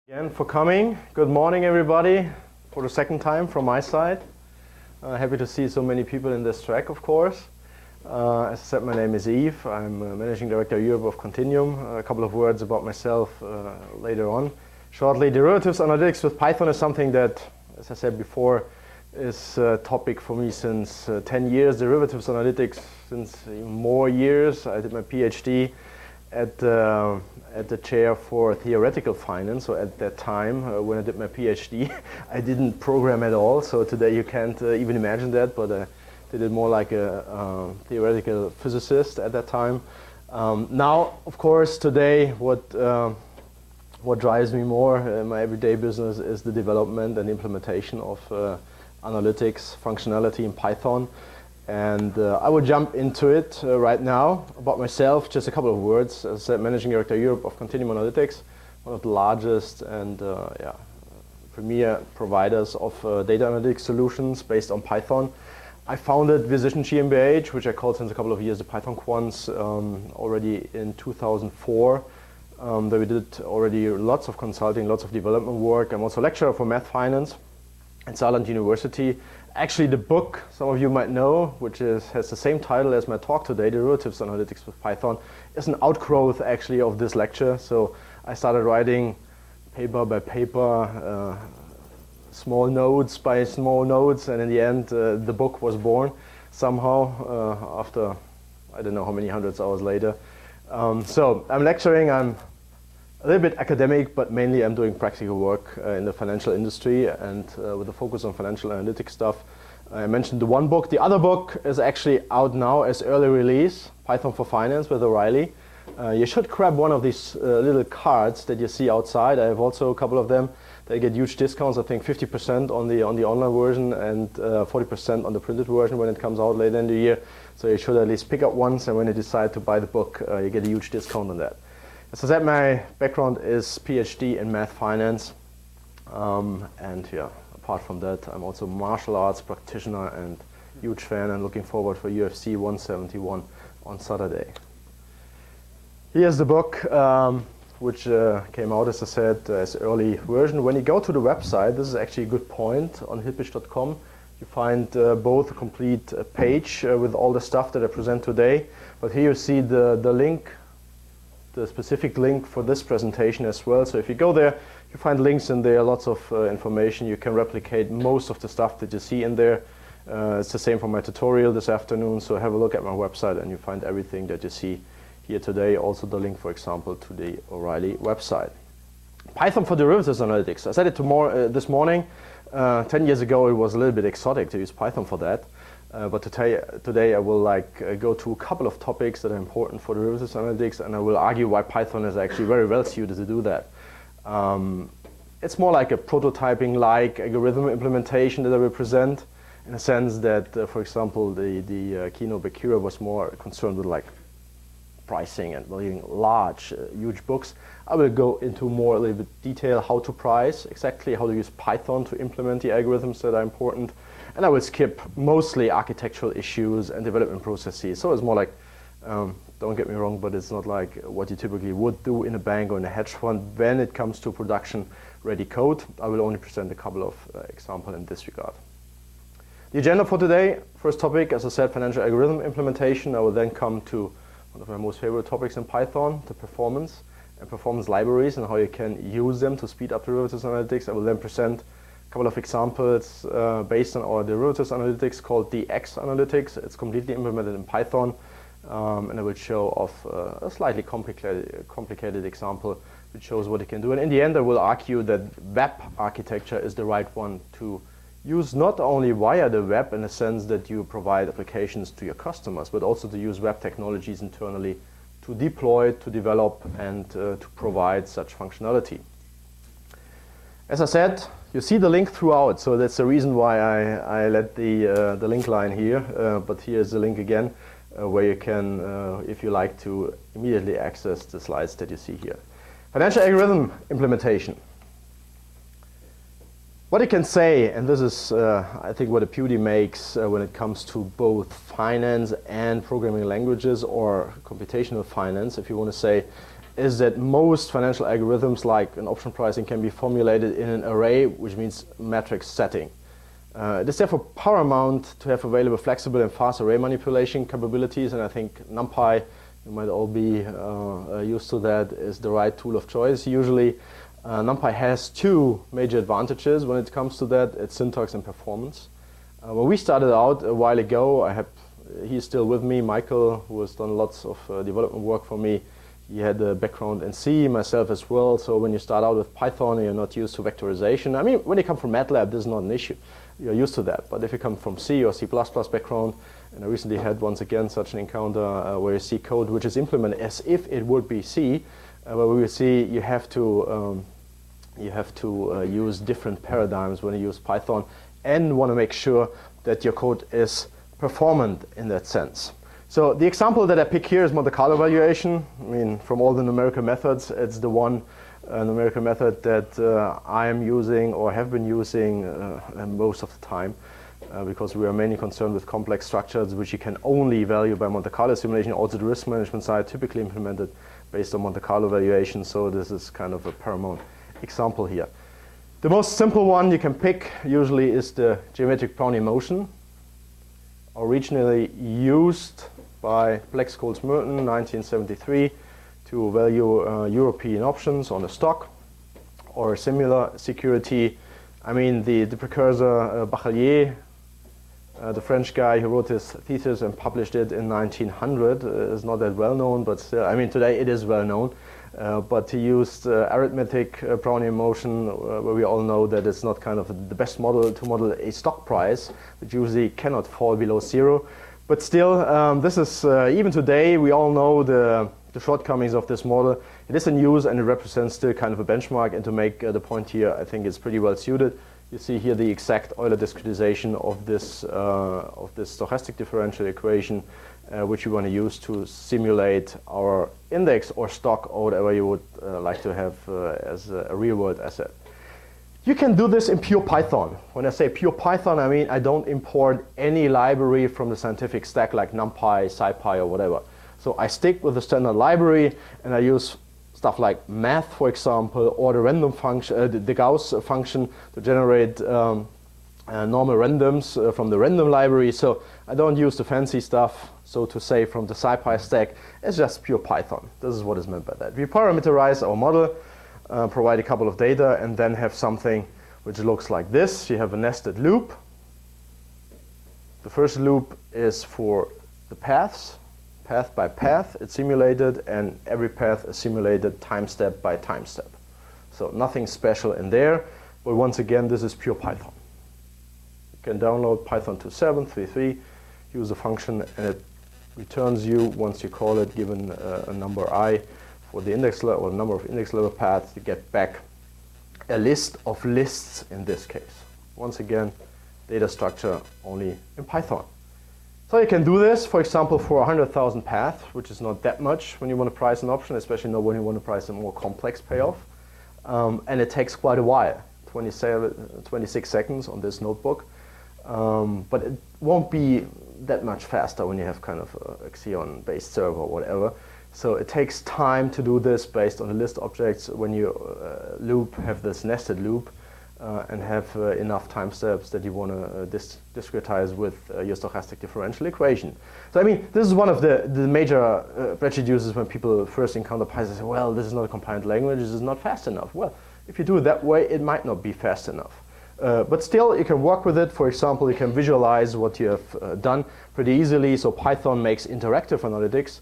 Again for coming. Good morning, everybody, for the second time from my side. Happy to see so many people in this track, of course. As I said, my name is Yves. I'm Managing Director Europe of Continuum. A couple of words about myself later on. Shortly, derivatives analytics with Python is something that, as I said before, is a topic for me since 10 years. Derivatives analytics since even more years. I did my PhD at the chair for theoretical finance. So at that time, when I did my PhD, I didn't program at all. So today you can't even imagine that, but I did it more like a theoretical physicist at that time. Now, of course, today what drives me more in my everyday business is the development and implementation of analytics functionality in Python. And I will jump into it right now. About myself, just a couple of words. As I said, Managing Director Europe of Continuum Analytics, one of the largest and premier providers of data analytics solutions based on Python. I founded Visixion GmbH, which I called since a couple of years the Python Quants, already in 2004. There we did already lots of consulting, lots of development work. I'm also a lecturer for math finance at Saarland University. Actually, the book, some of you might know, which has the same title as my talk today, Derivatives Analytics with Python, is an outgrowth actually of this lecture. So I started writing paper by paper, small notes by small notes, and in the end, the book was born somehow after I don't know how many hundreds of hours later. So I'm lecturing. I'm a little bit academic, but mainly I'm doing practical work in the financial industry and with a focus on financial analytics stuff. I mentioned the one book. The other book is actually out now as early release, Python for Finance with O'Reilly. You should grab one of these little cards that you see outside. I have also a couple of them. They get huge discounts, I think 50% on the online version and 40% on the printed version when it comes out later in the year. So you should at least pick up once, and when you decide to buy the book, you get a huge discount on that. As I said, my background is PhD in math finance, and yeah, apart from that, I'm also a martial arts practitioner and huge fan, and looking forward for Ufc 171 on Saturday. Here's the book, which came out, as I said, as early version. When you go to the website, this is actually a good point, on hilpisch.com, you find both a complete page with all the stuff that I present today, but here you see the link, the specific link for this presentation as well. So if you go there, you find links in there, lots of information. You can replicate most of the stuff that you see in there. It's the same for my tutorial this afternoon, so have a look at my website and you find everything that you see here today. Also the link, for example, to the O'Reilly website. Python for derivatives analytics. I said it this morning. 10 years ago, it was a little bit exotic to use Python for that. But today I will go to a couple of topics that are important for derivatives analytics, and I will argue why Python is actually very well suited to do that. It's more like a prototyping-like algorithm implementation that I will present, in a sense that, for example, the keynote by Kira was more concerned with pricing and building large, huge books. I will go into a little bit detail how to price, exactly how to use Python to implement the algorithms that are important. And I will skip mostly architectural issues and development processes. So it's more like, don't get me wrong, but it's not like what you typically would do in a bank or in a hedge fund when it comes to production-ready code. I will only present a couple of examples in this regard. The agenda for today, first topic, as I said, financial algorithm implementation. I will then come to one of my most favorite topics in Python, the performance and performance libraries and how you can use them to speed up derivatives analytics. I will then present couple of examples based on our derivatives analytics called DX analytics. It's completely implemented in Python, and I will show off a slightly complicated example which shows what it can do. And in the end, I will argue that web architecture is the right one to use, not only via the web in the sense that you provide applications to your customers, but also to use web technologies internally to deploy, to develop, and to provide such functionality. As I said, you see the link throughout, so that's the reason why I let the link line here, but here's the link again, where you can, if you like, to immediately access the slides that you see here. Financial algorithm implementation. What you can say, and this is, I think, what a beauty makes when it comes to both finance and programming languages or computational finance, if you want to say, is that most financial algorithms, like an option pricing, can be formulated in an array, which means matrix setting. It is therefore paramount to have available flexible and fast array manipulation capabilities, and I think Numpy, you might all be used to that, is the right tool of choice. Usually, Numpy has two major advantages when it comes to that. It's syntax and performance. When we started out a while ago, he's still with me, Michael, who has done lots of development work for me. He had a background in C, myself as well. So when you start out with Python, you're not used to vectorization. I mean, when you come from MATLAB, this is not an issue. You're used to that. But if you come from C or C++ background, and I recently had once again such an encounter where you see code which is implemented as if it would be C, where we will see you have to use different paradigms when you use Python, and want to make sure that your code is performant in that sense. So the example that I pick here is Monte Carlo valuation. I mean, from all the numerical methods, it's the one numerical method that I am using or have been using most of the time, because we are mainly concerned with complex structures which you can only value by Monte Carlo simulation. Also the risk management side typically implemented based on Monte Carlo valuation, so this is kind of a paramount example here. The most simple one you can pick usually is the geometric Brownian motion, originally used by Black, Scholz, Merton, 1973, to value European options on a stock or a similar security. I mean, the precursor, Bachelier, the French guy who wrote his thesis and published it in 1900, is not that well known, but still, I mean, today it is well known. But he used arithmetic Brownian motion, where we all know that it's not kind of the best model to model a stock price, which usually cannot fall below zero. But still, this is, even today, we all know the shortcomings of this model. It is in use and it represents still kind of a benchmark, and to make the point here, I think it's pretty well suited. You see here the exact Euler discretization of this stochastic differential equation, which we want to use to simulate our index or stock or whatever you would like to have as a real-world asset. You can do this in pure Python. When I say pure Python, I mean I don't import any library from the scientific stack like Numpy, SciPy, or whatever. So I stick with the standard library, and I use stuff like math, for example, or the random function, the Gauss function to generate normal randoms from the random library. So I don't use the fancy stuff, so to say, from the SciPy stack. It's just pure Python. This is what is meant by that. We parameterize our model, provide a couple of data, and then have something which looks like this. You have a nested loop. The first loop is for the paths, path by path. It's simulated, and every path is simulated time step by time step. So nothing special in there, but once again, this is pure Python. You can download Python 2.7, 3.3, use a function, and it returns you, once you call it, given a number I, for the index level, or number of index level paths, you get back a list of lists in this case. Once again, data structure only in Python. So you can do this, for example, for 100,000 paths, which is not that much when you want to price an option, especially not when you want to price a more complex payoff. And it takes quite a while, 26 seconds on this notebook. But it won't be that much faster when you have kind of a Xeon-based server or whatever. So it takes time to do this based on the list objects. When you loop, have this nested loop, and have enough time steps that you want to discretize with your stochastic differential equation. So I mean, this is one of the major prejudices when people first encounter Python. They say, well, this is not a compliant language, this is not fast enough. Well, if you do it that way, it might not be fast enough. But still, you can work with it. For example, you can visualize what you have done pretty easily. So Python makes interactive analytics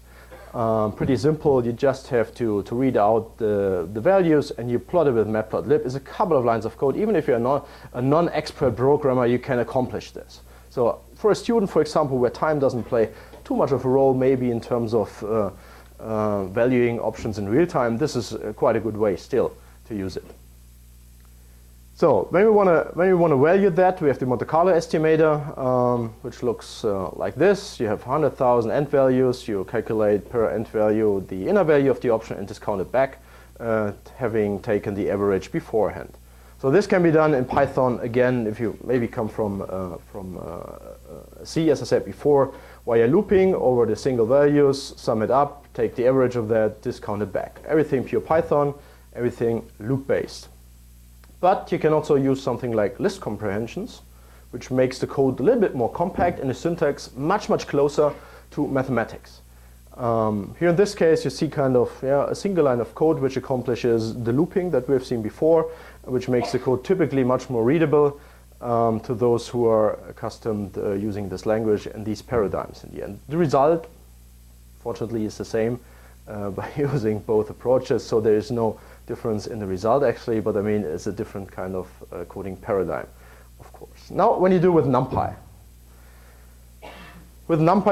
pretty simple. You just have to read out the values, and you plot it with matplotlib. It's a couple of lines of code. Even if you're not a non-expert programmer, you can accomplish this. So for a student, for example, where time doesn't play too much of a role, maybe in terms of valuing options in real time, this is quite a good way still to use it. So when we want to value that, we have the Monte Carlo estimator, which looks like this. You have 100,000 end values. You calculate per end value the inner value of the option and discount it back, having taken the average beforehand. So this can be done in Python, again, if you maybe come from C, as I said before, while you're looping over the single values, sum it up, take the average of that, discount it back. Everything pure Python, everything loop-based. But you can also use something like list comprehensions, which makes the code a little bit more compact and the syntax much, much closer to mathematics. Here in this case, you see kind of a single line of code which accomplishes the looping that we've seen before, which makes the code typically much more readable to those who are accustomed using this language and these paradigms in the end. The result, fortunately, is the same by using both approaches, so there is no difference in the result actually, but I mean it's a different kind of coding paradigm, of course. Now, when you do with Numpy,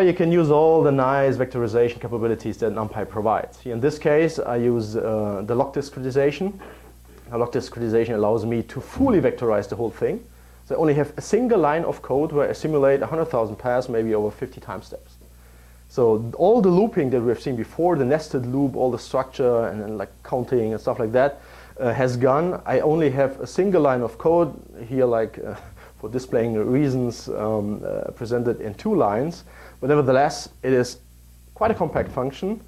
you can use all the nice vectorization capabilities that Numpy provides. Here in this case, I use the log discretization. Now, log discretization allows me to fully vectorize the whole thing. So I only have a single line of code where I simulate 100,000 paths, maybe over 50 time steps. So all the looping that we've seen before, the nested loop, all the structure and then like counting and stuff like that has gone. I only have a single line of code here, like for displaying reasons presented in 2 lines. But nevertheless, it is quite a compact function.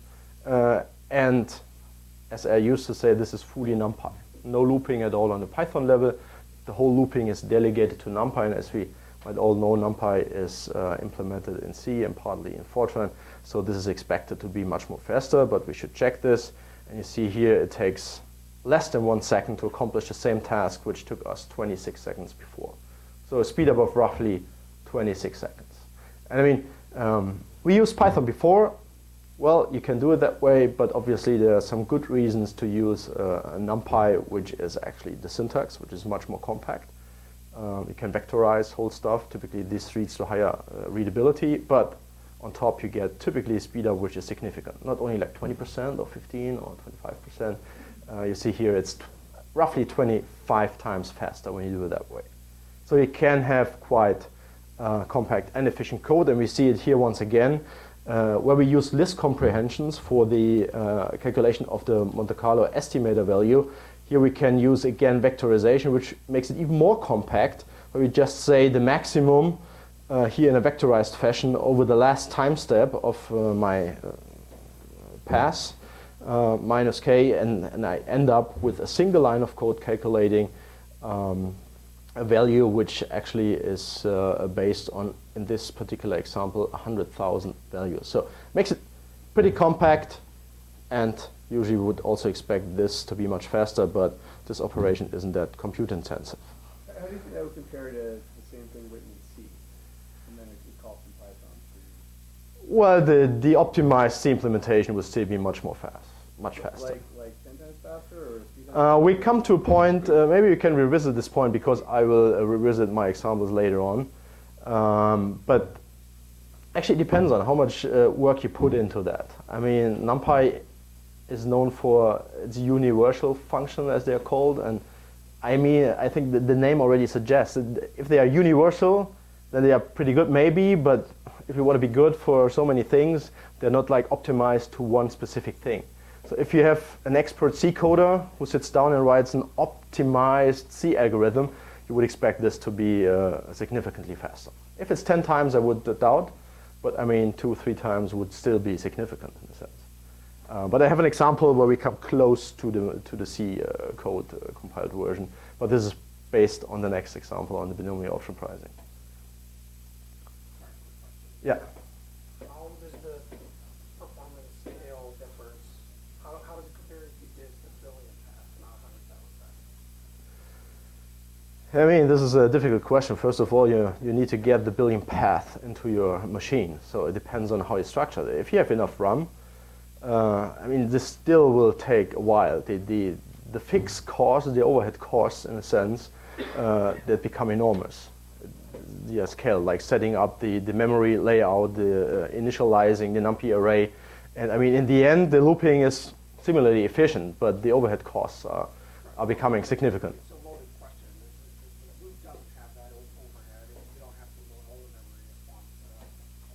And as I used to say, this is fully Numpy. No looping at all on the Python level. The whole looping is delegated to Numpy, and as we might all know, Numpy is implemented in C and partly in Fortran, so this is expected to be much more faster, but we should check this. And you see here it takes less than 1 second to accomplish the same task, which took us 26 seconds before. So a speed up of roughly 26 seconds. And I mean, we used Python before. Well, you can do it that way, but obviously there are some good reasons to use a Numpy, which is actually the syntax, which is much more compact. You can vectorize whole stuff. Typically, this leads to higher readability, but on top you get typically a speed up which is significant. Not only like 20% or 15 or 25%. You see here it's roughly 25 times faster when you do it that way. So you can have quite compact and efficient code, and we see it here once again, where we use list comprehensions for the calculation of the Monte Carlo estimator value. Here we can use again vectorization, which makes it even more compact, where we just say the maximum here in a vectorized fashion over the last time step of my pass minus k, and I end up with a single line of code calculating a value which actually is based on, in this particular example, 100,000 values. So makes it pretty compact, and usually we would also expect this to be much faster, but this operation isn't that compute intensive. How do you think that would compare to the same thing written in C, and then it calls from Python? Well, the optimized C implementation would still be much more fast, much faster. Like 10 times faster, or speed up? We come to a point, maybe we can revisit this point because I will revisit my examples later on. But actually it depends on how much work you put into that. I mean, Numpy is known for its universal function, as they are called, and I mean, I think the name already suggests that if they are universal, then they are pretty good maybe, but if you want to be good for so many things, they're not like optimized to one specific thing. So if you have an expert C coder who sits down and writes an optimized C algorithm, you would expect this to be significantly faster. If it's 10 times, I would doubt, but I mean 2 or 3 times would still be significant in a sense. But I have an example where we come close to the C code compiled version, but this is based on the next example on the binomial option pricing. Yeah. How does the performance scale difference? How does it compare if you did the billion path, not 100,000 path? I mean, this is a difficult question. First of all, you need to get the billion path into your machine, so it depends on how you structure it. If you have enough RAM, I mean, this still will take a while. The fixed costs, the overhead costs, in a sense, that become enormous. The scale, like setting up the memory layout, the initializing the Numpy array, and I mean, in the end, the looping is similarly efficient, but the overhead costs are becoming significant. It's a loaded question. The loop doesn't have that overhead. You don't have to load all the memory at once.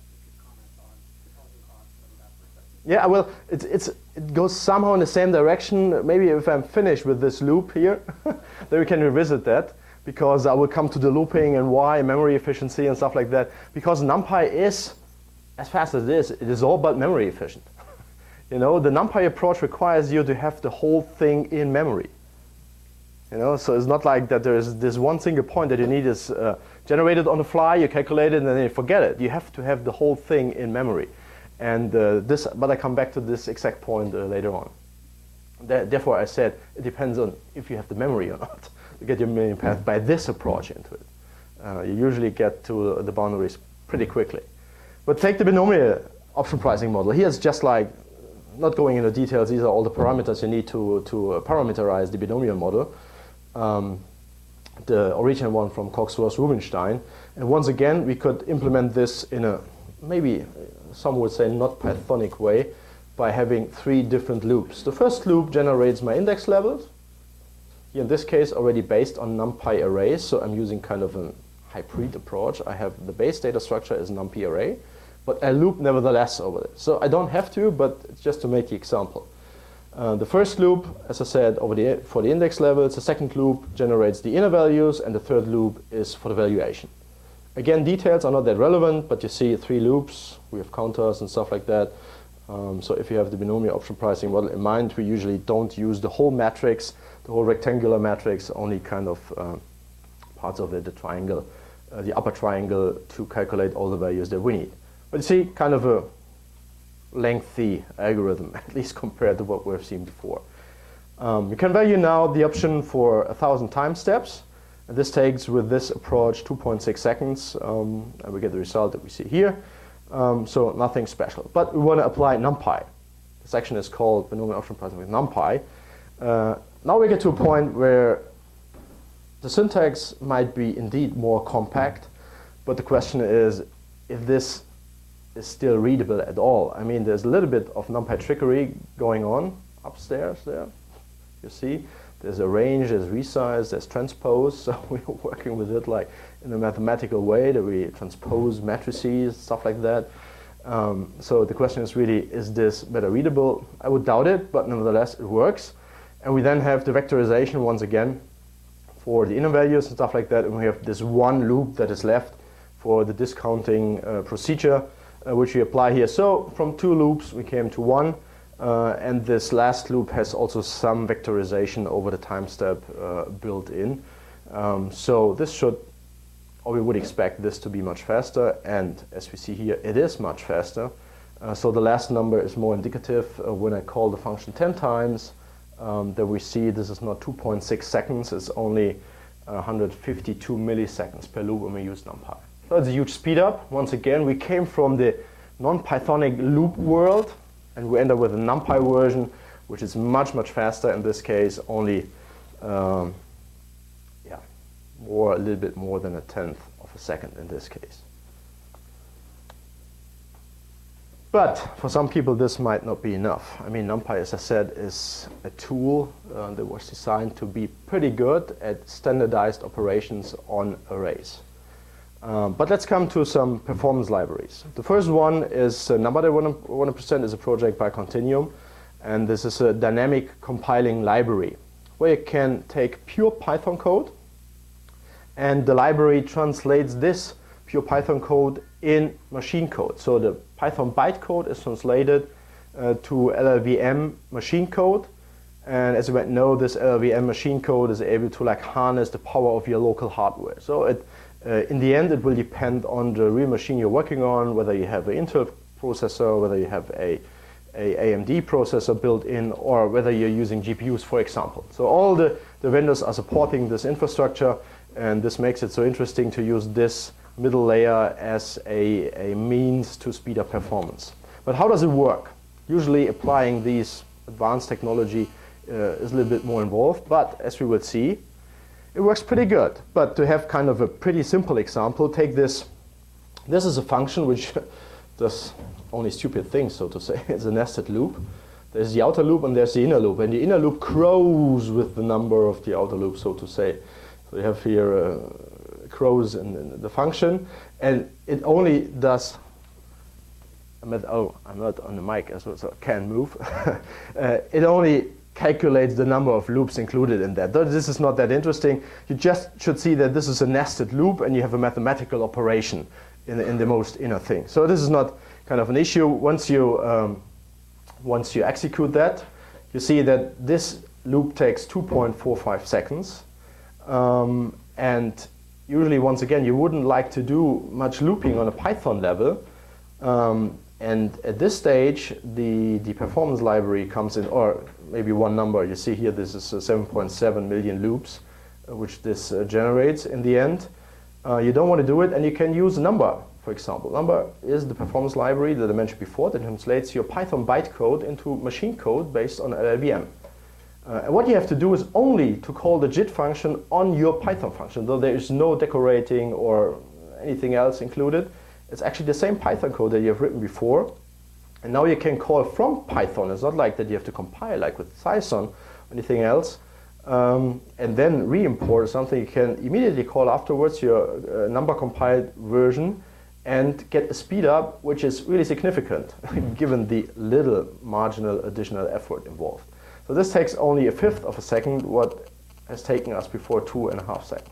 You could comment on housing costs from that perspective. Yeah, well, it goes somehow in the same direction. Maybe if I'm finished with this loop here, then we can revisit that, because I will come to the looping and why, memory efficiency and stuff like that. Because Numpy is, as fast as it is all but memory efficient. You know, the NumPy approach requires you to have the whole thing in memory. You know, so it's not like that there's this one single point that you need is generated on the fly, you calculate it, and then you forget it. You have to have the whole thing in memory. And but I come back to this exact point later on. Therefore, I said it depends on if you have the memory or not to get your memory path by this approach into it. You usually get to the boundaries pretty quickly. But take the binomial option pricing model. Here's just like, not going into details, these are all the parameters you need to parameterize the binomial model. The original one from Cox-Ross-Rubinstein. And once again, we could implement this in a, maybe some would say not Pythonic way, by having 3 different loops. The first loop generates my index levels. Here in this case, already based on NumPy arrays, so I'm using kind of a hybrid approach. I have the base data structure as NumPy array, but I loop nevertheless over it. So I don't have to, but it's just to make the example. The first loop, as I said, for the index levels. The second loop generates the inner values, and the third loop is for the valuation. Again, details are not that relevant, but you see 3 loops. We have counters and stuff like that. So if you have the binomial option pricing model in mind, we usually don't use the whole matrix, the whole rectangular matrix, only kind of parts of it, the triangle, the upper triangle, to calculate all the values that we need. But you see, kind of a lengthy algorithm, at least compared to what we've seen before. You can value now the option for 1,000 time steps. And this takes, with this approach, 2.6 seconds, and we get the result that we see here. So nothing special. But we want to apply NumPy. The section is called binomial option pricing with NumPy. Now we get to a point where the syntax might be indeed more compact, but the question is if this is still readable at all. I mean, there's a little bit of NumPy trickery going on upstairs there. You see, there's arrange, there's resize, there's transpose. So we're working with it like in a mathematical way that we transpose matrices, stuff like that. So the question is really, is this better readable? I would doubt it, but nevertheless, it works. And we then have the vectorization once again for the inner values and stuff like that. And we have this one loop that is left for the discounting procedure, which we apply here. So from 2 loops, we came to 1. And this last loop has also some vectorization over the time step built in. So this should, or we would expect this to be much faster. And as we see here, it is much faster. So the last number is more indicative. When I call the function 10 times, then we see this is not 2.6 seconds. It's only 152 milliseconds per loop when we use NumPy. So it's a huge speed up. Once again, we came from the non-Pythonic loop world, and we end up with a NumPy version, which is much, much faster. In this case, only a little bit more than 1/10 of a second in this case. But for some people, this might not be enough. I mean, NumPy, as I said, is a tool that was designed to be pretty good at standardized operations on arrays. But let's come to some performance libraries. The first one is NumPy 100% is a project by Continuum, and this is a dynamic compiling library where you can take pure Python code, and the library translates this pure Python code in machine code. So the Python bytecode is translated to LLVM machine code, and as you might know, this LLVM machine code is able to harness the power of your local hardware. So in the end, it will depend on the real machine you're working on, whether you have an Intel processor, whether you have a AMD processor built in, or whether you're using GPUs, for example. So all the vendors are supporting this infrastructure, and this makes it so interesting to use this middle layer as a means to speed up performance. But how does it work? Usually applying these advanced technology is a little bit more involved, but as we will see, it works pretty good. But to have kind of a pretty simple example, take this. This is a function which does only stupid things, so to say. It's a nested loop. There's the outer loop and there's the inner loop. And the inner loop grows with the number of the outer loop, so to say. So you have here crows in the function. And it only does, I'm not on the mic as well, so I can't move. It only calculates the number of loops included in that. Though this is not that interesting. You just should see that this is a nested loop and you have a mathematical operation in the most inner thing. So this is not kind of an issue. Once you once you execute that, you see that this loop takes 2.45 seconds. And usually, once again, you wouldn't like to do much looping on a Python level. And at this stage, the performance library comes in, or maybe one number. You see here, this is 7.7 million loops, which this generates in the end. You don't want to do it, and you can use a number, for example. Number is the performance library that I mentioned before that translates your Python bytecode into machine code based on LLVM. And what you have to do is only to call the JIT function on your Python function, though there is no decorating or anything else included. It's actually the same Python code that you have written before. And now you can call from Python. It's not like that you have to compile like with Python or anything else. And then re-import something. You can immediately call afterwards your number compiled version and get a speed up, which is really significant given the little marginal additional effort involved. So this takes only a fifth of a second, what has taken us before 2.5 seconds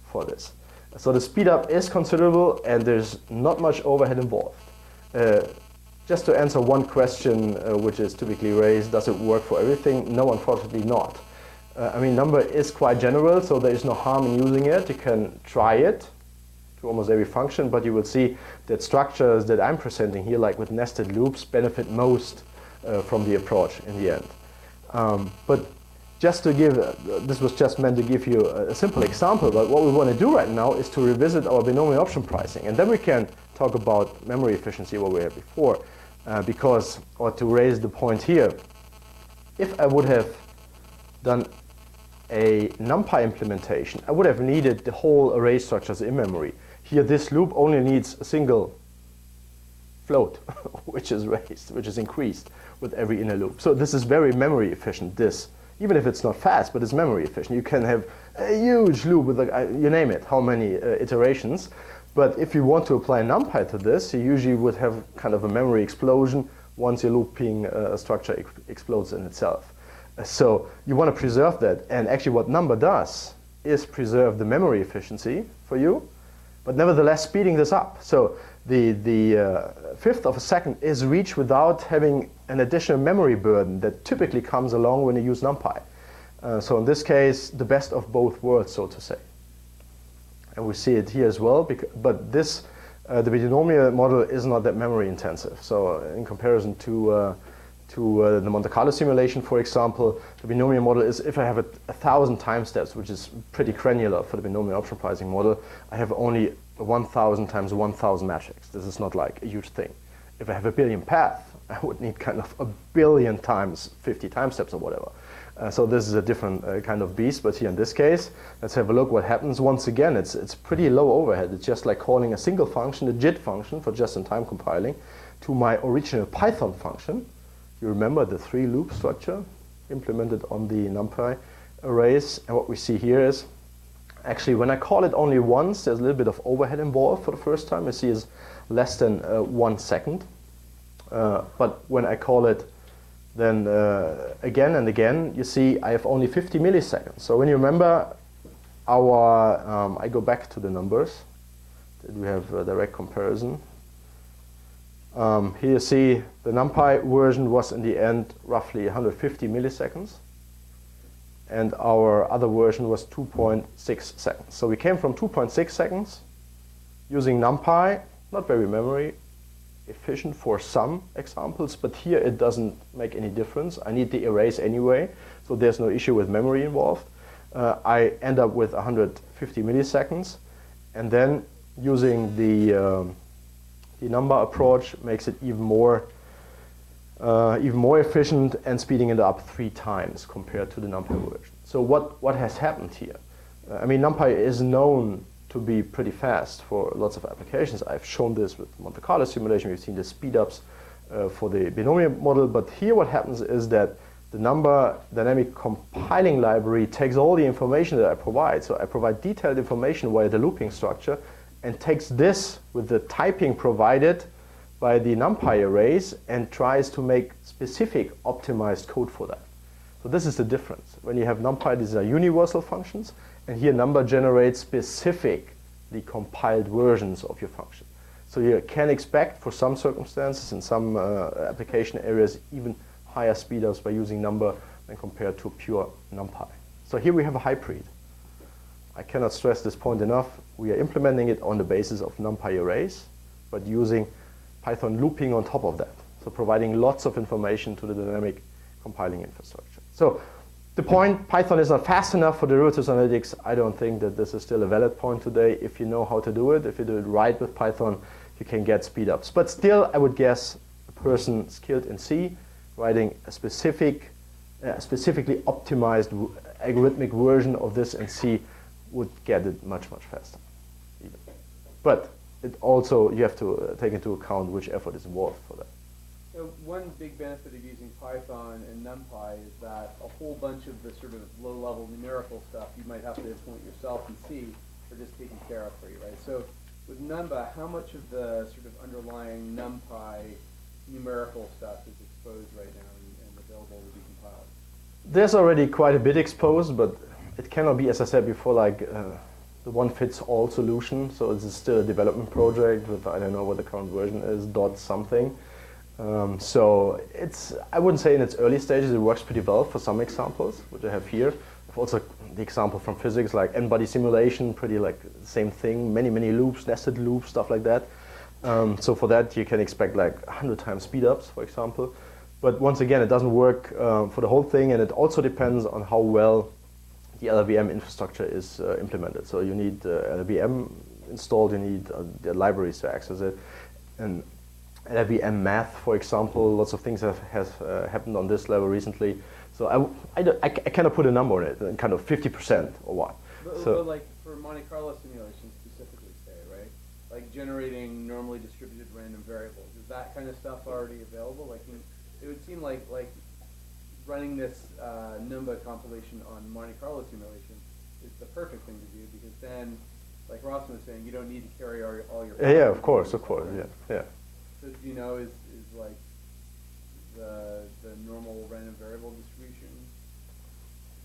for this. So the speed up is considerable, and there's not much overhead involved. Just to answer one question which is typically raised, does it work for everything? No, unfortunately not. I mean, number is quite general, so there is no harm in using it. You can try it to almost every function, but you will see that structures that I'm presenting here, like with nested loops, benefit most from the approach in the end. But just to give, this was just meant to give you a simple example, but what we want to do right now is to revisit our binomial option pricing, and then we can talk about memory efficiency, what we had before, because, or to raise the point here, if I would have done a Numpy implementation, I would have needed the whole array structures in memory. Here, this loop only needs a single float, which is raised, which is increased with every inner loop. So this is very memory efficient, this. Even if it's not fast, but it's memory efficient. You can have a huge loop with, you name it, how many iterations. But if you want to apply Numpy to this, you usually would have kind of a memory explosion once your looping structure explodes in itself. So you want to preserve that. And actually what number does is preserve the memory efficiency for you, but nevertheless speeding this up. So the fifth of a second is reached without having an additional memory burden that typically comes along when you use Numpy. So in this case, the best of both worlds, so to say. And we see it here as well, but this, the binomial model is not that memory intensive. So in comparison to the Monte Carlo simulation, for example, the binomial model is if I have 1,000 time steps, which is pretty granular for the binomial option pricing model, I have only 1,000 times 1,000 metrics. This is not like a huge thing. If I have a billion paths, I would need kind of a billion times 50 time steps or whatever. So this is a different kind of beast, but here in this case, let's have a look what happens. Once again, it's pretty low overhead. It's just like calling a single function, a JIT function for just-in-time compiling, to my original Python function. You remember the 3-loop structure implemented on the Numpy arrays. And what we see here is, actually, when I call it only once, there's a little bit of overhead involved for the first time. You see it's less than 1 second. But when I call it then again and again, you see I have only 50 milliseconds. So when you remember our, I go back to the numbers, that we have a direct comparison. Here you see the Numpy version was in the end roughly 150 milliseconds. And our other version was 2.6 seconds. So we came from 2.6 seconds using Numpy, not very memory efficient for some examples, but here it doesn't make any difference. I need the arrays anyway, so there's no issue with memory involved. I end up with 150 milliseconds, and then using the number approach makes it even more efficient and speeding it up 3 times compared to the Numpy version. So what has happened here? I mean, Numpy is known to be pretty fast for lots of applications. I've shown this with Monte Carlo simulation. We've seen the speedups for the binomial model. But here what happens is that the number dynamic compiling library takes all the information that I provide. So I provide detailed information via the looping structure and takes this with the typing provided by the Numpy arrays and tries to make specific optimized code for that. So this is the difference. When you have Numpy, these are universal functions, and here number generates specifically compiled versions of your function. So you can expect, for some circumstances, in some application areas, even higher speedups by using number than compared to pure NumPy. So here we have a hybrid. I cannot stress this point enough. We are implementing it on the basis of NumPy arrays, but using Python looping on top of that. So providing lots of information to the dynamic compiling infrastructure. So the point, Python is not fast enough for derivatives analytics. I don't think that this is still a valid point today. If you know how to do it, if you do it right with Python, you can get speedups. But still, I would guess a person skilled in C writing a specifically optimized algorithmic version of this in C would get it much, much faster. Even. But it also, you have to take into account which effort is involved for that. So one big benefit of using Python and NumPy is that a whole bunch of the sort of low-level numerical stuff you might have to implement yourself in C are just taken care of for you, right? So with Numba, how much of the sort of underlying NumPy numerical stuff is exposed right now and available to be compiled? There's already quite a bit exposed, but it cannot be, as I said before, like the one-fits-all solution. So it's still a development project with, I don't know what the current version is, dot something. So it's, I wouldn't say in its early stages it works pretty well for some examples, which I have here. I've also the example from physics, like n-body simulation, pretty like the same thing, many loops, nested loops, stuff like that. So for that you can expect like 100 times speedups, for example. But once again, it doesn't work for the whole thing, and it also depends on how well the LLVM infrastructure is implemented. So you need LLVM installed, you need the libraries to access it. And LLVM math, for example, lots of things have happened on this level recently. So I cannot put a number on it, kind of 50% or what. But like for Monte Carlo simulations specifically, say, right? Like generating normally distributed random variables, is that kind of stuff already available? Like it would seem like running this Numba compilation on Monte Carlo simulation is the perfect thing to do, because then, like Ross was saying, you don't need to carry all your. Yeah, of course, yeah. So do you know is like the normal random variable distribution?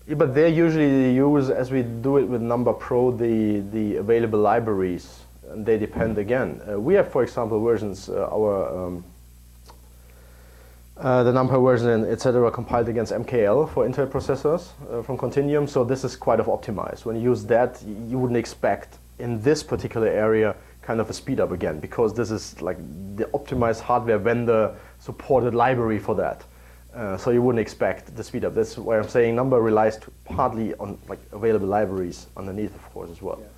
Yeah, but they usually use, as we do it with Numba Pro, the available libraries, and they depend again. We have, for example, versions the NumPy version, etc., compiled against MKL for Intel processors from Continuum. So this is quite optimized. When you use that, you wouldn't expect in this particular area kind of a speed up again, because this is like the optimized hardware vendor supported library for that. So you wouldn't expect the speed up. That's why I'm saying Numba relies partly on like available libraries underneath, of course, as well. Yeah.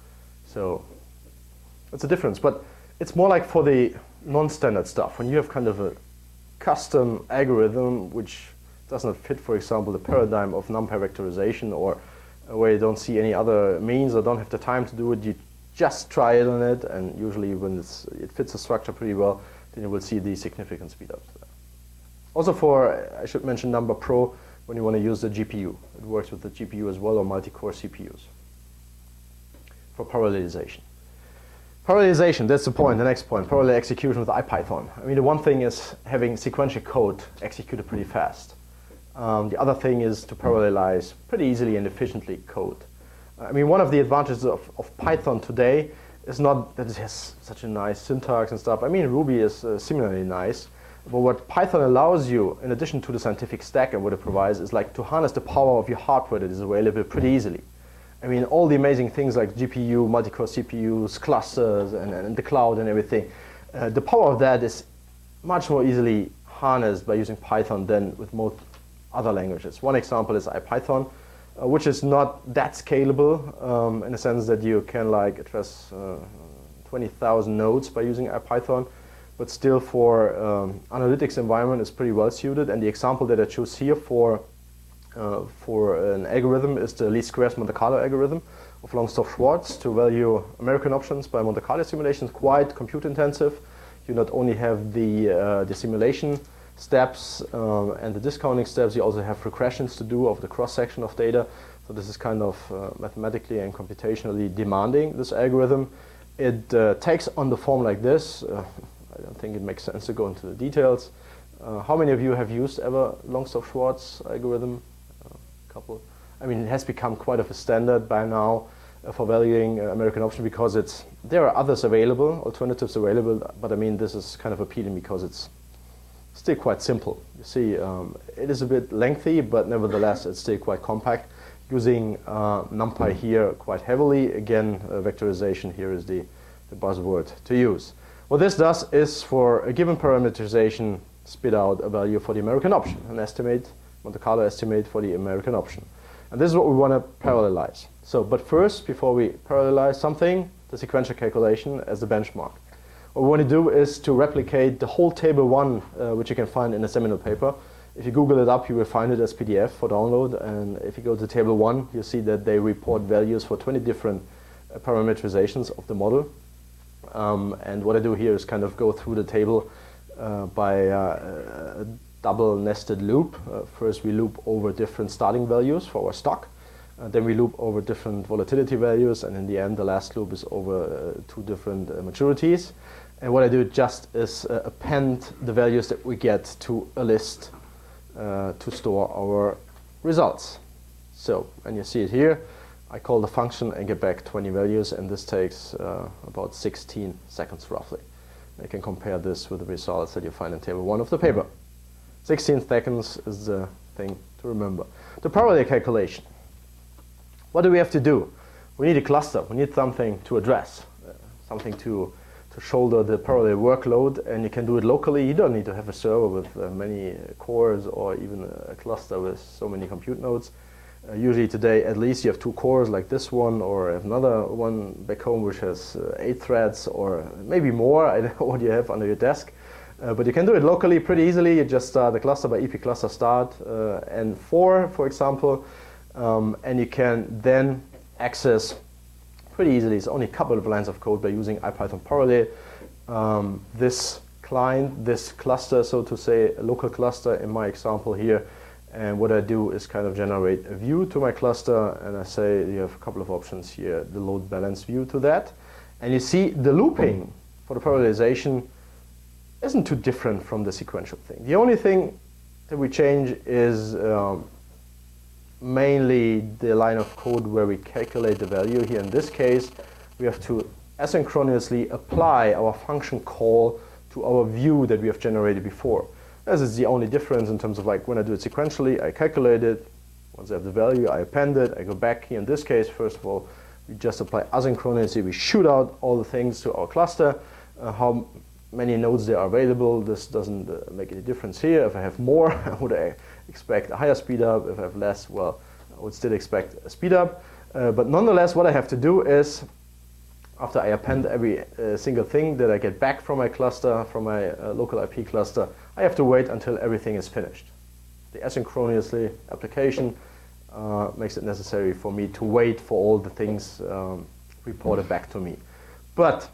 So it's a difference, but it's more like for the non-standard stuff. When you have kind of a custom algorithm which does not fit, for example, the paradigm of NumPy vectorization, or where you don't see any other means or don't have the time to do it, you just try it on it, and usually when it fits the structure pretty well, then you will see these significant speedups there. Also for, I should mention Numba Pro, when you want to use the GPU. It works with the GPU as well, or multi-core CPUs for parallelization. Parallelization, that's the point, the next point, parallel execution with IPython. I mean, the one thing is having sequential code executed pretty fast. The other thing is to parallelize pretty easily and efficiently code. I mean, one of the advantages of Python today is not that it has such a nice syntax and stuff. I mean, Ruby is similarly nice. But what Python allows you, in addition to the scientific stack and what it provides, is like to harness the power of your hardware that is available pretty easily. I mean, all the amazing things like GPU, multi-core CPUs, clusters, and the cloud and everything. The power of that is much more easily harnessed by using Python than with most other languages. One example is IPython, which is not that scalable in the sense that you can like address 20,000 nodes by using IPython. But still for analytics environment is pretty well suited. And the example that I choose here for an algorithm is the least squares Monte Carlo algorithm of Longstaff-Schwartz to value American options by Monte Carlo simulations. Quite compute intensive. You not only have the simulation steps and the discounting steps, you also have regressions to do of the cross-section of data. So this is kind of mathematically and computationally demanding, this algorithm. It takes on the form like this. I don't think it makes sense to go into the details. How many of you have used ever Longstaff-Schwartz algorithm? A couple. I mean, it has become quite of a standard by now for valuing American option, because it's There are others available, alternatives available, but I mean, this is kind of appealing because it's still quite simple. You see, it is a bit lengthy, but nevertheless, it's still quite compact. Using Numpy here quite heavily. Again, vectorization here is the buzzword to use. What this does is, for a given parameterization, spit out a value for the American option, an estimate, Monte Carlo estimate for the American option. And this is what we want to parallelize. So, but first, before we parallelize something, the sequential calculation as the benchmark. What we want to do is to replicate the whole table 1, which you can find in a seminal paper. If you Google it up, you will find it as PDF for download. And if you go to table 1, you see that they report values for 20 different parameterizations of the model. And what I do here is kind of go through the table by a double nested loop. First, we loop over different starting values for our stock. Then we loop over different volatility values, and in the end, the last loop is over 2 different maturities. And what I do just is append the values that we get to a list to store our results. So, and you see it here, I call the function and get back 20 values, and this takes about 16 seconds roughly. I can compare this with the results that you find in table 1 of the paper. 16 seconds is the thing to remember. The parallel calculation. What do we have to do? We need a cluster. We need something to address, something to shoulder the parallel workload, and you can do it locally. You don't need to have a server with many cores or even a cluster with so many compute nodes. Usually today, at least you have 2 cores like this one, or another one back home which has 8 threads, or maybe more. I don't know what you have under your desk. But you can do it locally pretty easily. You just start the cluster by EP cluster start N4, for example. And you can then access pretty easily, it's only a couple of lines of code, by using IPython Parallel. This client, this cluster, so to say, a local cluster in my example here. And what I do is kind of generate a view to my cluster, and I say you have a couple of options here, the load balance view to that. And you see the looping for the parallelization isn't too different from the sequential thing. The only thing that we change is mainly the line of code where we calculate the value. Here in this case, we have to asynchronously apply our function call to our view that we have generated before. This is the only difference in terms of, like, when I do it sequentially, I calculate it. Once I have the value, I append it. I go back here. In this case, first of all, we just apply asynchronously. We shoot out all the things to our cluster. How many nodes there are available, this doesn't make any difference here. If I have more, would I expect a higher speed up? If I have less, well, I would still expect a speed up. But nonetheless, what I have to do is, after I append every single thing that I get back from my cluster, from my local IP cluster, I have to wait until everything is finished. The asynchronously application makes it necessary for me to wait for all the things reported back to me. But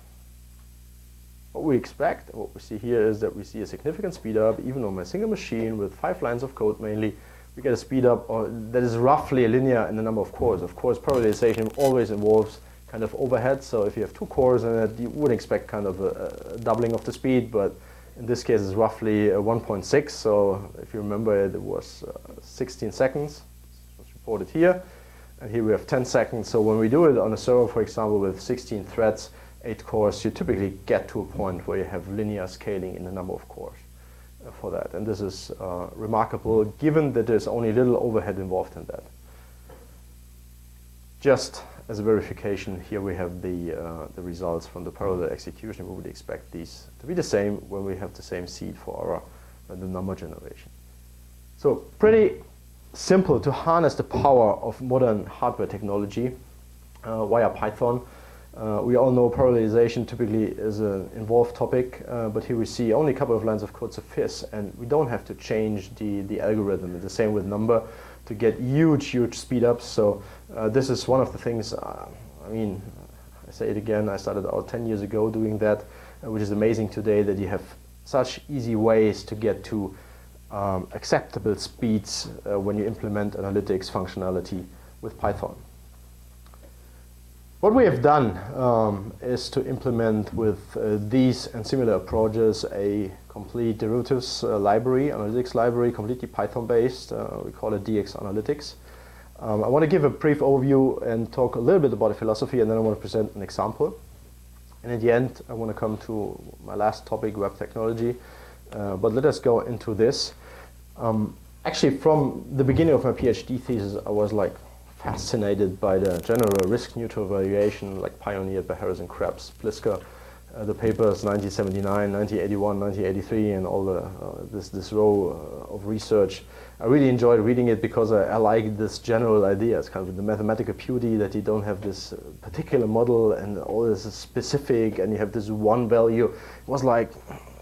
what we expect, what we see here, is that we see a significant speed up, even on my single machine with 5 lines of code mainly. We get a speed up that is roughly linear in the number of cores. Of course, parallelization always involves kind of overhead. So if you have 2 cores in it, you wouldn't expect kind of a doubling of the speed, but in this case it's roughly 1.6. So if you remember, it was 16 seconds. It was reported here. And here we have 10 seconds. So when we do it on a server, for example, with 16 threads, 8 cores, you typically get to a point where you have linear scaling in the number of cores for that. And this is remarkable, given that there's only little overhead involved in that. Just as a verification, here we have the results from the parallel execution. We would expect these to be the same when we have the same seed for our random number generation. So pretty simple to harness the power of modern hardware technology via Python. We all know parallelization typically is an involved topic, but here we see only a couple of lines of code suffice, and we don't have to change the algorithm. It's the same with number to get huge speed ups. So this is one of the things, I mean, I say it again, I started out 10 years ago doing that, which is amazing today that you have such easy ways to get to acceptable speeds when you implement analytics functionality with Python. What we have done is to implement with these and similar approaches a complete derivatives library, analytics library, completely Python-based. We call it DX Analytics. I want to give a brief overview and talk a little bit about the philosophy, and then I want to present an example. And in the end, I want to come to my last topic, web technology. But let us go into this. Actually, from the beginning of my PhD thesis, I was like fascinated by the general risk-neutral valuation, like pioneered by Harris and Krebs, Plisker, the papers 1979, 1981, 1983, and all the this row of research. I really enjoyed reading it because I like this general idea. It's kind of the mathematical beauty that you don't have this particular model and all this is specific, and you have this one value. It was like,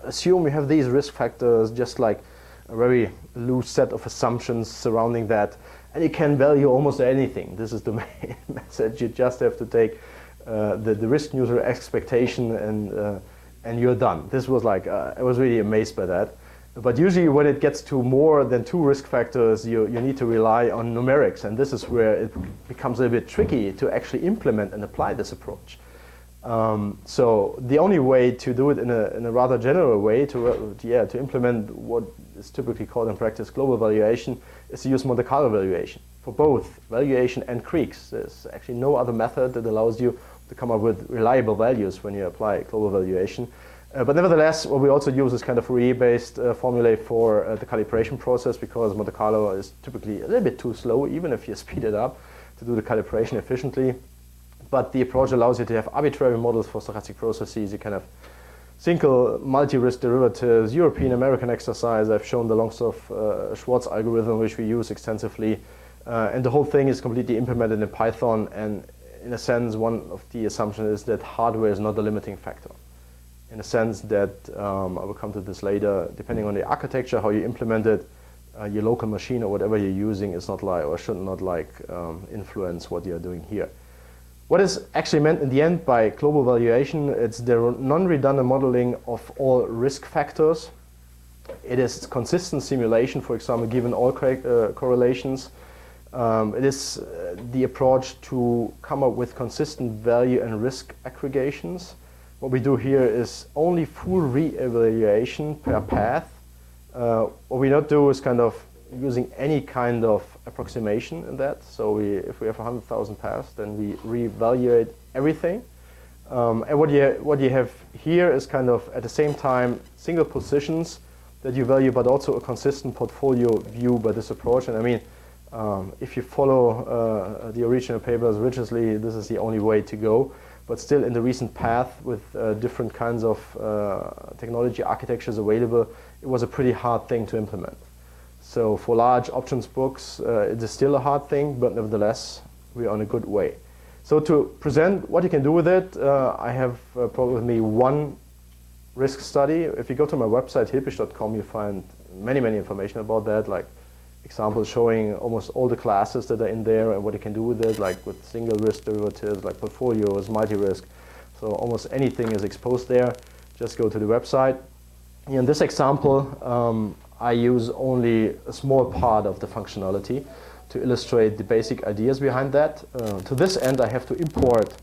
assume you have these risk factors, just like a very loose set of assumptions surrounding that, and you can value almost anything. This is the main message. You just have to take the risk-neutral expectation and you're done. This was like, I was really amazed by that. But usually when it gets to more than two risk factors, you need to rely on numerics, and this is where it becomes a bit tricky to actually implement and apply this approach. So the only way to do it in a rather general way to implement what is typically called in practice global valuation is to use Monte Carlo valuation for both valuation and creeks. There's actually no other method that allows you to come up with reliable values when you apply global valuation. But nevertheless, what we also use is kind of Fourier-based formulae for the calibration process, because Monte Carlo is typically a little bit too slow, even if you speed it up to do the calibration efficiently. But the approach allows you to have arbitrary models for stochastic processes. You can have single multi-risk derivatives, European American exercise. I've shown the Longsdorff-Schwarz algorithm, which we use extensively. And the whole thing is completely implemented in Python. And in a sense, one of the assumptions is that hardware is not the limiting factor. In a sense that, I will come to this later, depending on the architecture, how you implement it, your local machine or whatever you're using is not like, or should not like influence what you're doing here. What is actually meant in the end by global valuation, it's the non-redundant modeling of all risk factors. It is consistent simulation, for example, given all correlations. It is the approach to come up with consistent value and risk aggregations. What we do here is only full re-evaluation per path. What we not do is kind of using any kind of approximation in that. So if we have 100,000 paths, then we re-evaluate everything. And what you have here is kind of at the same time single positions that you value, but also a consistent portfolio view by this approach. And I mean, if you follow the original papers rigorously, this is the only way to go. But still, in the recent path with different kinds of technology architectures available, it was a pretty hard thing to implement. So for large options books, it is still a hard thing, but nevertheless, we're on a good way. So to present what you can do with it, I have brought with me one risk study. If you go to my website, hilpisch.com, you find many information about that, like examples showing almost all the classes that are in there and what you can do with it, like with single risk derivatives, like portfolios, multi-risk. So almost anything is exposed there. Just go to the website. In this example, I use only a small part of the functionality to illustrate the basic ideas behind that. To this end, I have to import,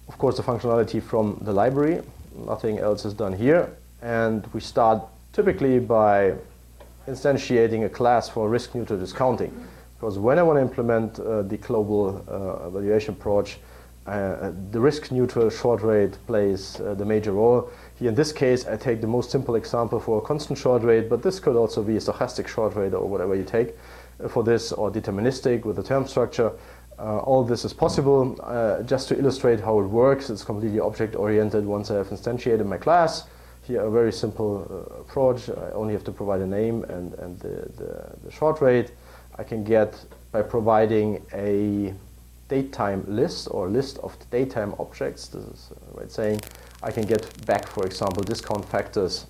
of course, the functionality from the library. Nothing else is done here. And we start typically by instantiating a class for risk-neutral discounting. Because when I want to implement the global valuation approach, the risk-neutral short rate plays the major role. Here in this case, I take the most simple example for a constant short rate, but this could also be a stochastic short rate or whatever you take for this, or deterministic with a term structure. All this is possible. Just to illustrate how it works, it's completely object-oriented once I have instantiated my class. Here, a very simple approach. I only have to provide a name and the short rate. I can get by providing a datetime list or list of the datetime objects. This is right saying I can get back, for example, discount factors,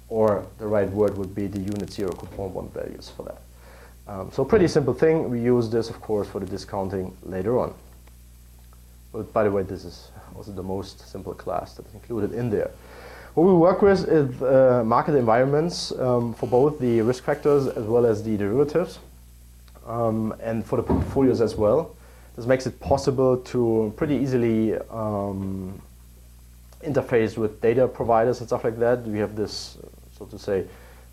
or the right word would be the unit 0 coupon 1 values for that. So pretty simple thing. We use this, of course, for the discounting later on. But by the way, this is also the most simple class that's included in there. What we work with is market environments for both the risk factors as well as the derivatives, and for the portfolios as well. This makes it possible to pretty easily interface with data providers and stuff like that. We have this, so to say,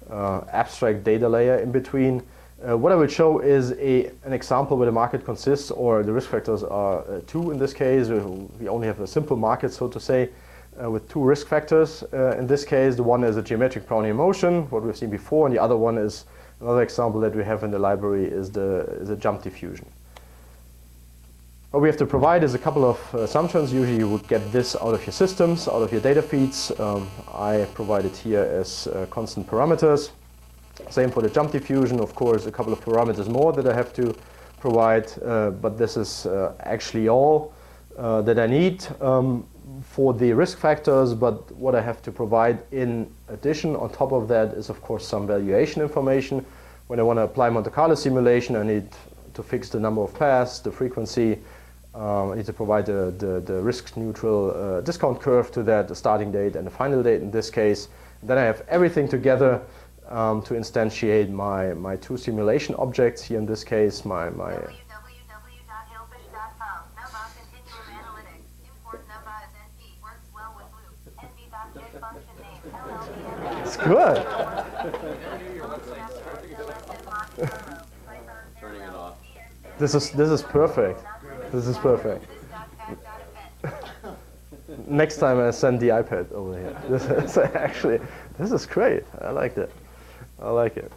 abstract data layer in between, What I will show is an example where the market consists, or the risk factors are two in this case. We only have a simple market, so to say, with two risk factors. In this case, the one is a geometric Brownian motion, what we've seen before, and the other one is another example that we have in the library is a jump diffusion. What we have to provide is a couple of assumptions. Usually you would get this out of your systems, out of your data feeds. I provide it here as constant parameters. Same for the jump diffusion, of course, a couple of parameters more that I have to provide, but this is actually all that I need for the risk factors. But what I have to provide in addition on top of that is, of course, some valuation information. When I want to apply Monte Carlo simulation, I need to fix the number of paths, the frequency. I need to provide the risk-neutral discount curve to that, the starting date and the final date in this case. Then I have everything together to instantiate my two simulation objects. Here in this case, my www.hilpisch.com. Numpy Continuum Analytics. Import Numpy as NP. Works well with loop. NP.get function name. It's good. Turning it off. This is perfect. This is perfect. Next time I send the iPad over here. This is great. I like that. I like it.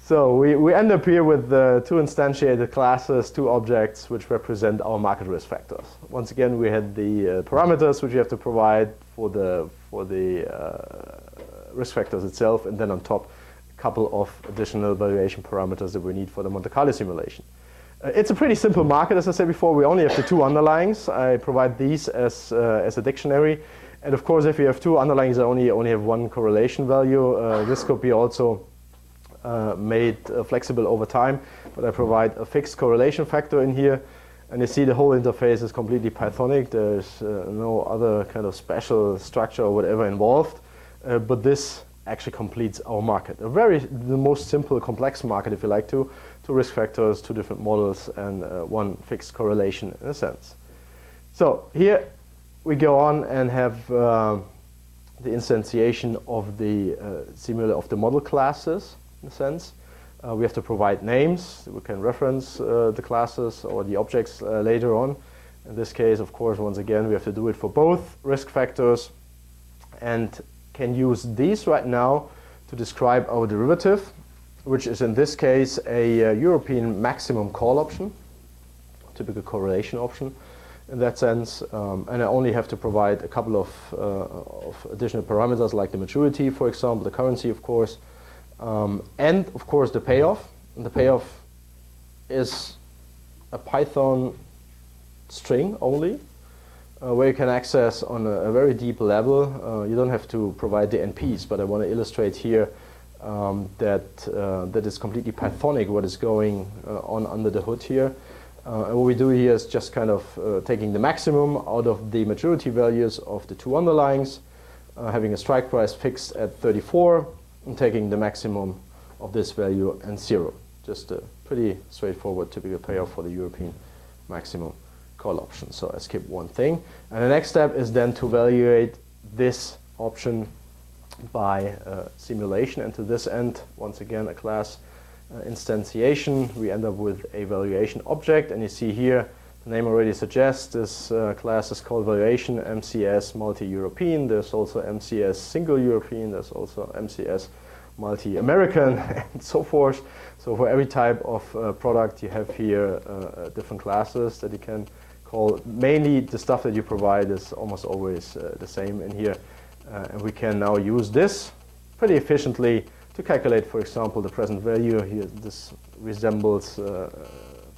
So we end up here with two instantiated classes, two objects which represent our market risk factors. Once again, we had the parameters which you have to provide for the risk factors itself, and then on top a couple of additional valuation parameters that we need for the Monte Carlo simulation. It's a pretty simple market, as I said before. We only have the two underlyings. I provide these as a dictionary. And of course, if you have two underlyings, I only have one correlation value. This could be also made flexible over time, but I provide a fixed correlation factor in here. And you see the whole interface is completely Pythonic. There's no other kind of special structure or whatever involved. But this actually completes our market. The most simple, complex market, if you like to. Two risk factors, two different models, and one fixed correlation in a sense. So here we go on and have the instantiation of the model classes in a sense. We have to provide names. We can reference the classes or the objects later on. In this case, of course, once again, we have to do it for both risk factors and can use these right now to describe our derivative, which is in this case a European maximum call option, typical correlation option in that sense. And I only have to provide a couple of additional parameters like the maturity, for example, the currency, of course, and of course the payoff. And the payoff is a Python string only, where you can access on a very deep level. You don't have to provide the NPs, but I want to illustrate here that is completely Pythonic what is going on under the hood here. And what we do here is just kind of taking the maximum out of the maturity values of the two underlyings, having a strike price fixed at 34, and taking the maximum of this value and 0. Just a pretty straightforward typical payoff for the European maximum call option. So I skip one thing. And the next step is then to evaluate this option by simulation. And to this end, once again, a class instantiation. We end up with a valuation object. And you see here, the name already suggests this class is called valuation MCS multi-European. There's also MCS single European. There's also MCS multi-American and so forth. So for every type of product, you have here different classes that you can call. Mainly the stuff that you provide is almost always the same in here. And we can now use this pretty efficiently to calculate, for example, the present value. Here, this resembles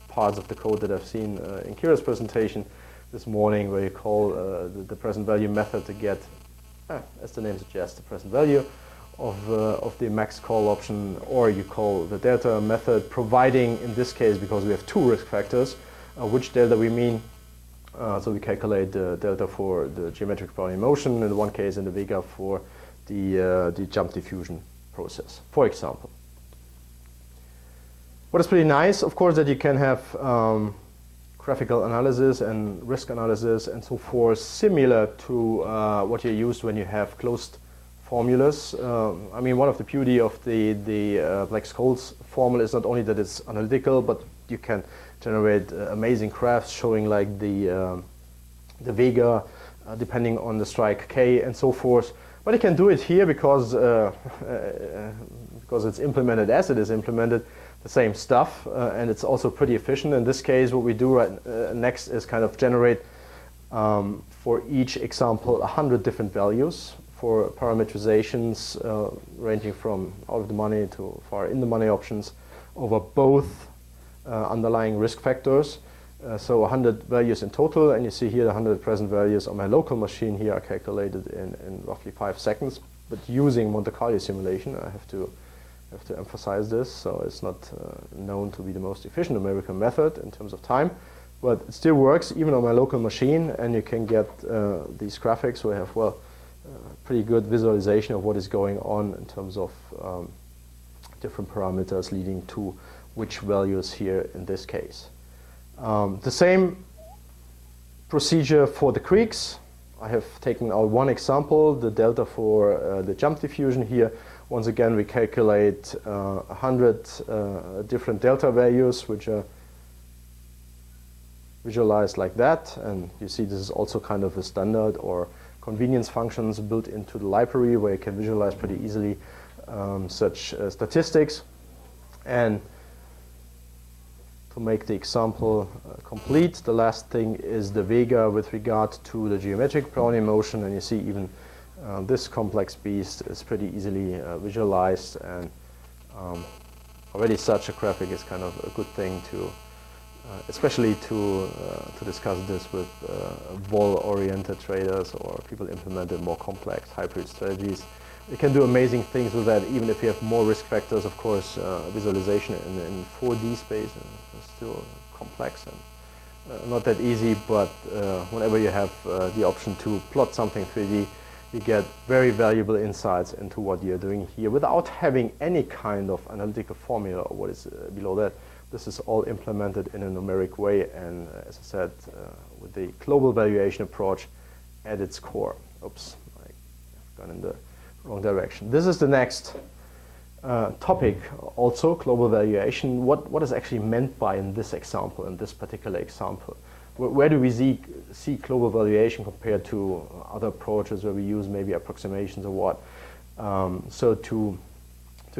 parts of the code that I've seen in Kira's presentation this morning, where you call the present value method to get, as the name suggests, the present value of the max call option, or you call the delta method, providing, in this case, because we have two risk factors, which delta we mean. So we calculate the delta for the geometric Brownian motion, in one case, and the Vega for the jump diffusion process, for example. What is pretty nice, of course, that you can have graphical analysis and risk analysis and so forth, similar to what you use when you have closed formulas. I mean, one of the beauty of the like Scholz formula is not only that it's analytical, but you can generate amazing graphs showing like the Vega, depending on the strike K and so forth. But you can do it here because it's implemented as it is implemented, the same stuff, and it's also pretty efficient. In this case, what we do next is kind of generate for each example 100 different values for parameterizations ranging from out of the money to far in the money options over both underlying risk factors. So 100 values in total, and you see here the 100 present values on my local machine here are calculated in roughly 5 seconds, but using Monte Carlo simulation. I have to emphasize this, so it's not known to be the most efficient numerical method in terms of time, but it still works even on my local machine, and you can get these graphics where you have, pretty good visualization of what is going on in terms of different parameters leading to which values here in this case. The same procedure for the creeks. I have taken out one example, the delta for the jump diffusion here. Once again, we calculate 100 different delta values, which are visualized like that. And you see this is also kind of a standard or convenience functions built into the library where you can visualize pretty easily such statistics. And to make the example complete, the last thing is the Vega with regard to the geometric Brownian motion, and you see even this complex beast is pretty easily visualized, and already such a graphic is kind of a good thing to, especially to discuss this with vol-oriented traders or people implementing more complex hybrid strategies. You can do amazing things with that, even if you have more risk factors. Of course, visualization in 4D space is still complex and not that easy, but whenever you have the option to plot something 3D, you get very valuable insights into what you're doing here without having any kind of analytical formula or what is below that. This is all implemented in a numeric way, and as I said, with the global valuation approach at its core. Oops, I've gone in the wrong direction. This is the next topic, also global valuation. What is actually meant by in this example, in this particular example? Where do we see global valuation compared to other approaches where we use maybe approximations or what? So to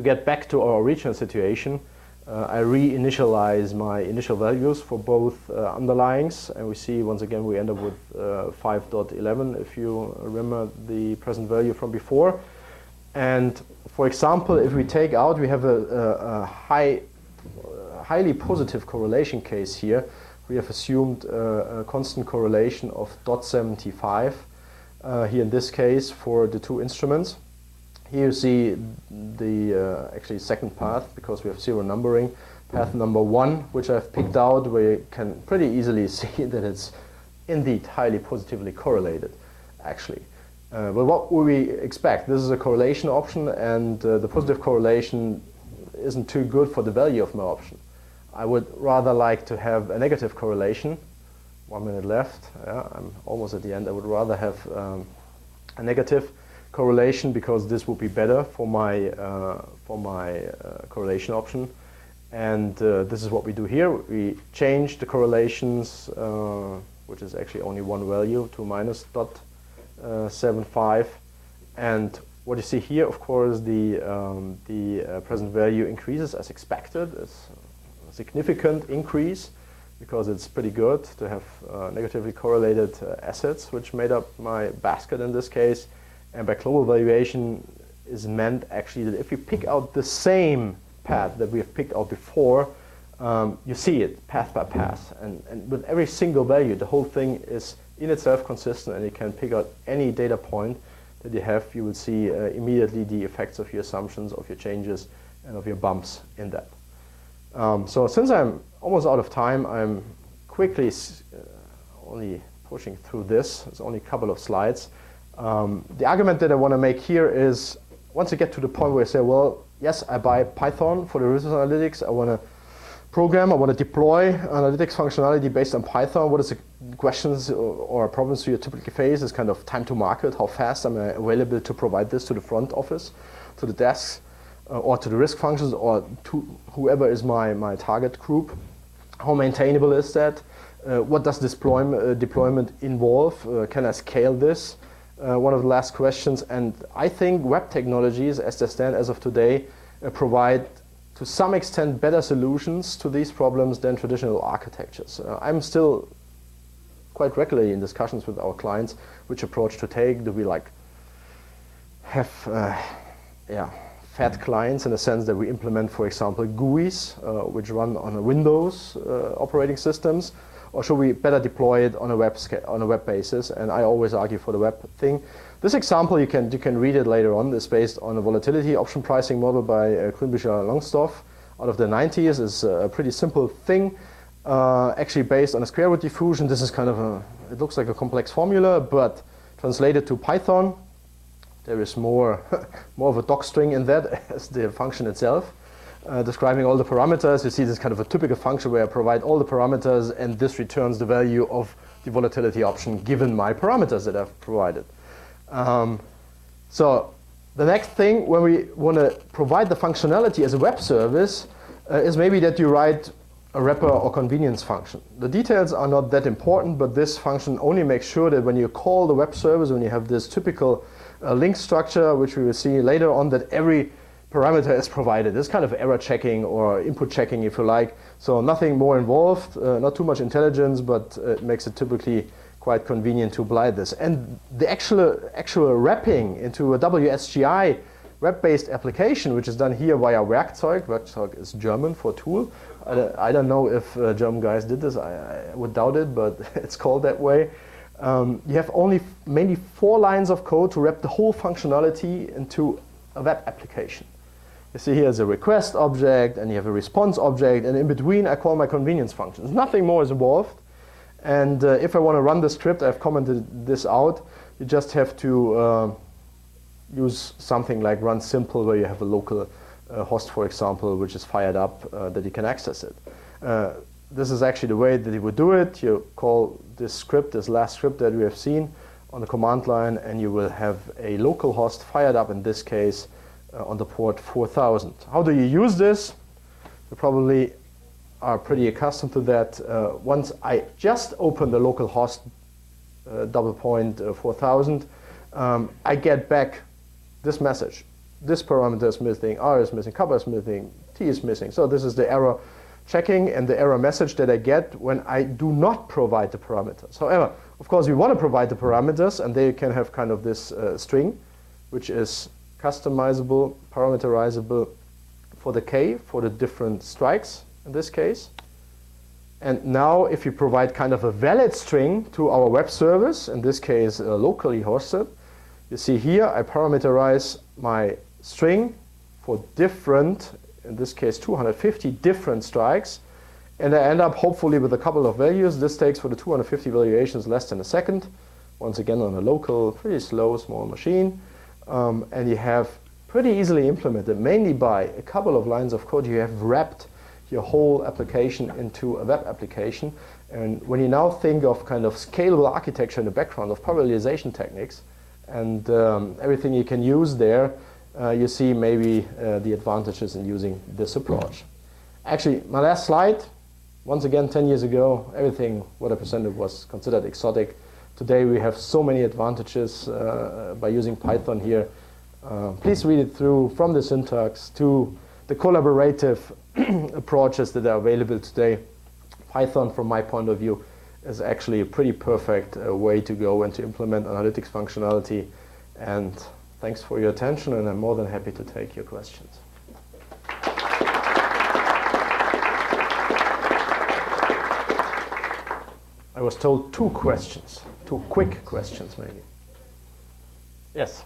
get back to our original situation, I reinitialize my initial values for both underlyings, and we see once again we end up with 5.11 if you remember the present value from before. And for example, if we take out, we have a highly positive correlation case here. We have assumed a constant correlation of 0.75 here in this case for the two instruments. Here you see the actually second path, because we have zero numbering. Path number 1, which I've picked out, where you can pretty easily see that it's indeed highly positively correlated, actually. But what would we expect? This is a correlation option, and the positive correlation isn't too good for the value of my option. I would rather like to have a negative correlation. 1 minute left. Yeah, I'm almost at the end. I would rather have a negative correlation, because this would be better for my correlation option. And this is what we do here. We change the correlations, which is actually only one value, to minus 0.75. And what you see here, of course, the present value increases as expected. It's a significant increase, because it's pretty good to have negatively correlated assets, which made up my basket in this case. And by global valuation is meant actually that if we pick out the same path that we have picked out before, you see it path by path. And with every single value, the whole thing is in itself consistent, and you can pick out any data point that you have. You will see immediately the effects of your assumptions, of your changes, and of your bumps in that. So since I'm almost out of time, I'm quickly only pushing through this. It's only a couple of slides. The argument that I want to make here is, once you get to the point where you say, well, yes, I buy Python for the business analytics, I want to program. I want to deploy analytics functionality based on Python. What is the questions or problems do you typically face? Is kind of time to market. How fast am I available to provide this to the front office, to the desks, or to the risk functions, or to whoever is my target group? How maintainable is that? What does deployment involve? Can I scale this? One of the last questions. And I think web technologies, as they stand as of today, provide to some extent better solutions to these problems than traditional architectures. I'm still quite regularly in discussions with our clients which approach to take. Do we have fat clients in the sense that we implement, for example, GUIs which run on a Windows operating systems, or should we better deploy it on a web basis? And I always argue for the web thing. This example, you can read it later on, is based on a volatility option pricing model by Grünbücher and Longstaff out of the 90s. It's a pretty simple thing, actually based on a square root diffusion. This is kind of it looks like a complex formula, but translated to Python, there is more of a doc string in that as the function itself. Describing all the parameters. You see this kind of a typical function where I provide all the parameters and this returns the value of the volatility option given my parameters that I've provided. So the next thing when we want to provide the functionality as a web service is maybe that you write a wrapper or convenience function. The details are not that important, but this function only makes sure that when you call the web service, when you have this typical link structure, which we will see later on, that every parameter is provided. This kind of error checking or input checking, if you like. So nothing more involved, not too much intelligence, but it makes it typically quite convenient to apply this. And the actual wrapping into a Wsgi web-based application, which is done here via Werkzeug. Werkzeug is German for tool. I don't know if German guys did this. I would doubt it, but it's called that way. You have only mainly 4 lines of code to wrap the whole functionality into a web application. You see here is a request object, and you have a response object, and in between I call my convenience functions. Nothing more is involved. And if I want to run the script, I've commented this out. You just have to use something like run simple, where you have a local host, for example, which is fired up that you can access it. This is actually the way that you would do it. You call this script, this last script that we have seen, on the command line, and you will have a local host fired up, in this case, on the port 4000. How do you use this? You probably are pretty accustomed to that. Once I just open the local host double point 4000, I get back this message. This parameter is missing, R is missing, kappa is missing, T is missing. So this is the error checking and the error message that I get when I do not provide the parameters. However, of course, we want to provide the parameters, and they can have kind of this string, which is customizable, parameterizable for the K, for the different strikes in this case. And now if you provide kind of a valid string to our web service, in this case locally hosted, you see here I parameterize my string for different, in this case 250 different strikes, and I end up hopefully with a couple of values. This takes for the 250 valuations less than a second, once again on a local, pretty slow, small machine. And you have pretty easily implemented, mainly by a couple of lines of code, you have wrapped your whole application into a web application. And when you now think of kind of scalable architecture in the background of parallelization techniques and everything you can use there, you see maybe the advantages in using this approach. Actually, my last slide, once again, 10 years ago, everything what I presented was considered exotic. Today we have so many advantages by using Python here. Please read it through, from the syntax to the collaborative approaches that are available today. Python, from my point of view, is actually a pretty perfect way to go and to implement analytics functionality. And thanks for your attention, and I'm more than happy to take your questions. I was told 2 questions, 2 quick questions maybe. Yes?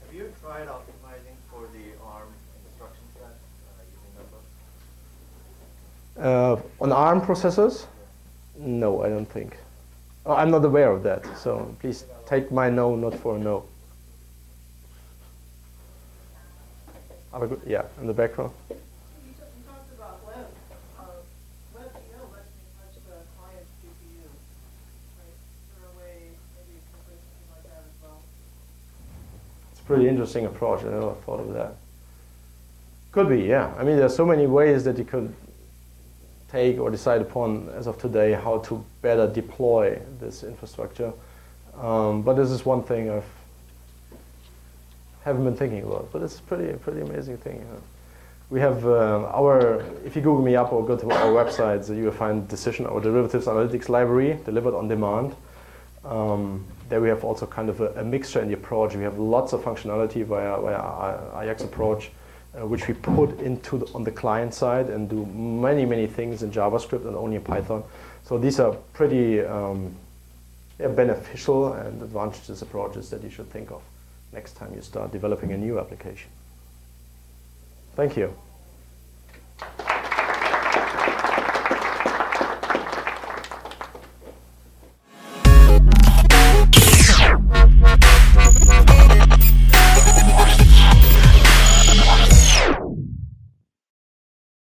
Have you tried optimizing for the ARM instruction set using numbers? On ARM processors? No, I don't think. Oh, I'm not aware of that, so please take my no not for a no. Yeah, in the background. You talked about web. pretty interesting approach. I never thought of that. Could be, yeah. I mean, there's so many ways that you could take or decide upon as of today how to better deploy this infrastructure. But this is one thing I haven't been thinking about. But it's a pretty amazing thing. We have if you Google me up or go to our website, you will find Decision, our derivatives analytics library, delivered on demand. There we have also kind of a mixture in the approach. We have lots of functionality via Ajax approach, which we put into on the client side and do many things in JavaScript and only in Python. So these are pretty beneficial and advantageous approaches that you should think of next time you start developing a new application. Thank you.